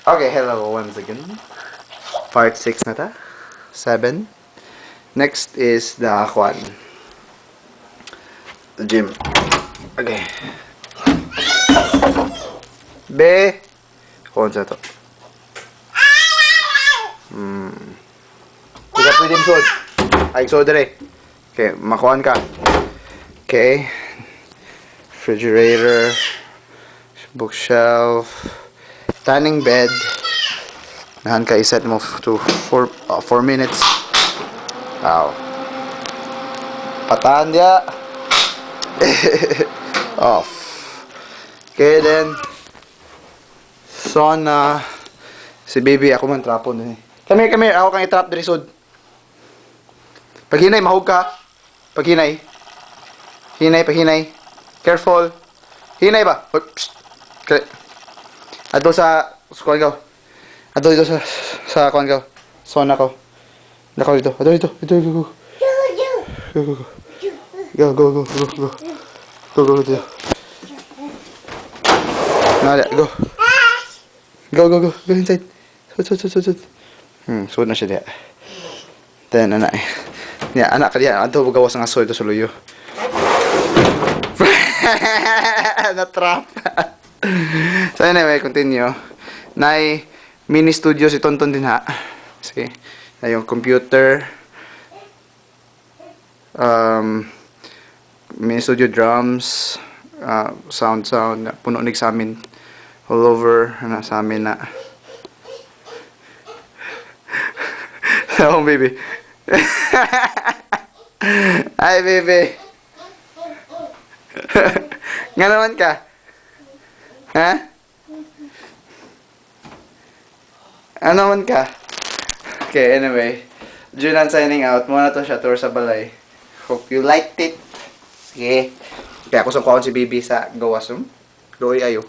Okay, hello once again. Part 6 na ta. 7. Next is the kwan. The gym. Okay. Be! Kung sa to. Hindi ka pwede msod. Ay, so dire. Okay, makuhan ka. Okay. Refrigerator. Bookshelf. Tanning bed. Nahan ka iset mo to 4 minutes. Wow. Patahan dia. Off. Okay, then sauna. Si baby, ako man trapon eh. Come here. Ako kang itrap diri sud. Pag hinay, mahug ka. Pag hinay. Hinay. Careful. Hinay ba? Psst. Okay. Ato sa kuan ko. Ato dito sa kuan ko. Sauna ko. Nako dito. Ato dito. Go. Go dito. Nada, go. Go inside. Sud. Sud na siya diya. Then anak. Ya, anak ka diya. Ato gawas nga sud sa luyo. Na-trap. So anyway, continue. Nay mini studio si Tonton din ha. Sige. Na yung computer. Mini studio drums. Sound. Puno nig sa amin. All over. Sa amin na. Oh, baby. Hi, baby. Nga naman ka? Ha? Ano naman ka? Okay, anyway. Junan signing out. Muna to siya tour sa balay. Hope you liked it. Sige. Kaya ako sa kuhaan si baby sa gawas. Doy ayo.